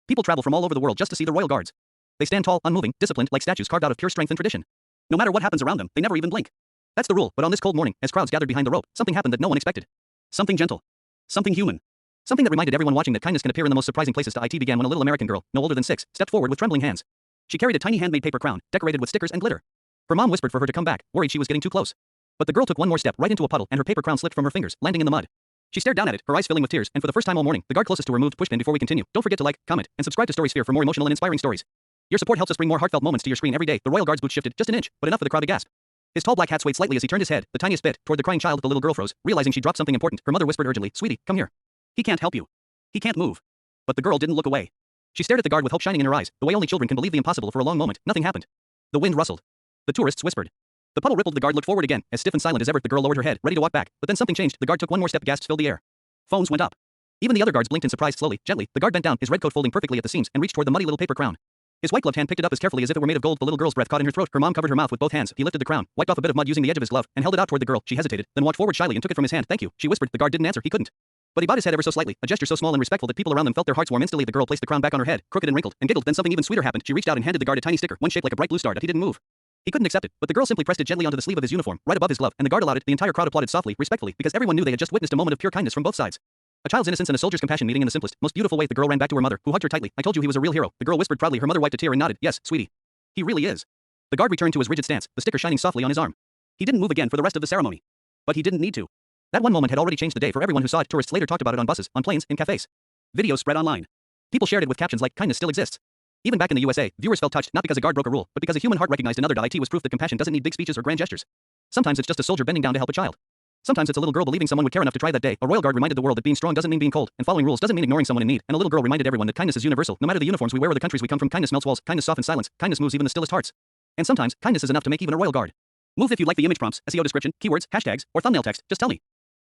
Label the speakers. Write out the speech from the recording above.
Speaker 1: People travel from all over the world just to see the royal guards. They stand tall, unmoving, disciplined like statues carved out of pure strength and tradition. No matter what happens around them, they never even blink. That's the rule, but on this cold morning, as crowds gathered behind the rope, something happened that no one expected. Something gentle. Something human. Something that reminded everyone watching that kindness can appear in the most surprising places. It began when a little American girl, no older than 6, stepped forward with trembling hands. She carried a tiny handmade paper crown, decorated with stickers and glitter. Her mom whispered for her to come back, worried she was getting too close. But the girl took one more step right into a puddle, and her paper crown slipped from her fingers, landing in the mud. She stared down at it, her eyes filling with tears, and for the first time all morning, the guard closest to her moved pushed in. Before we continue, don't forget to like, comment, and subscribe to Storysphere for more emotional and inspiring stories. Your support helps us bring more heartfelt moments to your screen every day. The royal guard's boots shifted just an inch, but enough for the crowd to gasp. His tall black hat swayed slightly as he turned his head, the tiniest bit, toward the crying child. The little girl froze, realizing she dropped something important. Her mother whispered urgently, "Sweetie, come here. He can't help you. He can't move." But the girl didn't look away. She stared at the guard with hope shining in her eyes, the way only children can believe the impossible. For a long moment, nothing happened. The wind rustled. The tourists whispered. The puddle rippled. The guard looked forward again, as stiff and silent as ever. The girl lowered her head, ready to walk back, but then something changed. The guard took one more step. Gasps filled the air. Phones went up. Even the other guards blinked in surprise. Slowly, gently, the guard bent down, his red coat folding perfectly at the seams, and reached toward the muddy little paper crown. His white-gloved hand picked it up as carefully as if it were made of gold. The little girl's breath caught in her throat. Her mom covered her mouth with both hands. He lifted the crown, wiped off a bit of mud using the edge of his glove, and held it out toward the girl. She hesitated, then walked forward shyly and took it from his hand. "Thank you," she whispered. The guard didn't answer. He couldn't. But he bowed his head ever so slightly, a gesture so small and respectful that people around them felt their hearts warm. Instantly, the girl placed the crown back on her head, crooked and wrinkled, and giggled. Then something even sweeter happened. She reached out and handed the guard a tiny sticker, one shaped like a bright blue star. He didn't move. He couldn't accept it, but the girl simply pressed it gently onto the sleeve of his uniform, right above his glove, and the guard allowed it. The entire crowd applauded softly, respectfully, because everyone knew they had just witnessed a moment of pure kindness from both sides. A child's innocence and a soldier's compassion meeting in the simplest, most beautiful way. The girl ran back to her mother, who hugged her tightly. "I told you he was a real hero," the girl whispered proudly. Her mother wiped a tear and nodded. "Yes, sweetie. He really is." The guard returned to his rigid stance, the sticker shining softly on his arm. He didn't move again for the rest of the ceremony. But he didn't need to. That one moment had already changed the day for everyone who saw it. Tourists later talked about it on buses, on planes, in cafes. Videos spread online. People shared it with captions like, "Kindness still exists." Even back in the USA, viewers felt touched, not because a guard broke a rule, but because a human heart recognized another. It was proof that compassion doesn't need big speeches or grand gestures. Sometimes it's just a soldier bending down to help a child. Sometimes it's a little girl believing someone would care enough to try that day. A royal guard reminded the world that being strong doesn't mean being cold, and following rules doesn't mean ignoring someone in need. And a little girl reminded everyone that kindness is universal, no matter the uniforms we wear or the countries we come from. Kindness melts walls, kindness softens silence, kindness moves even the stillest hearts. And sometimes, kindness is enough to make even a royal guard move. If you like the image prompts, SEO description, keywords, hashtags, or thumbnail text, just tell me.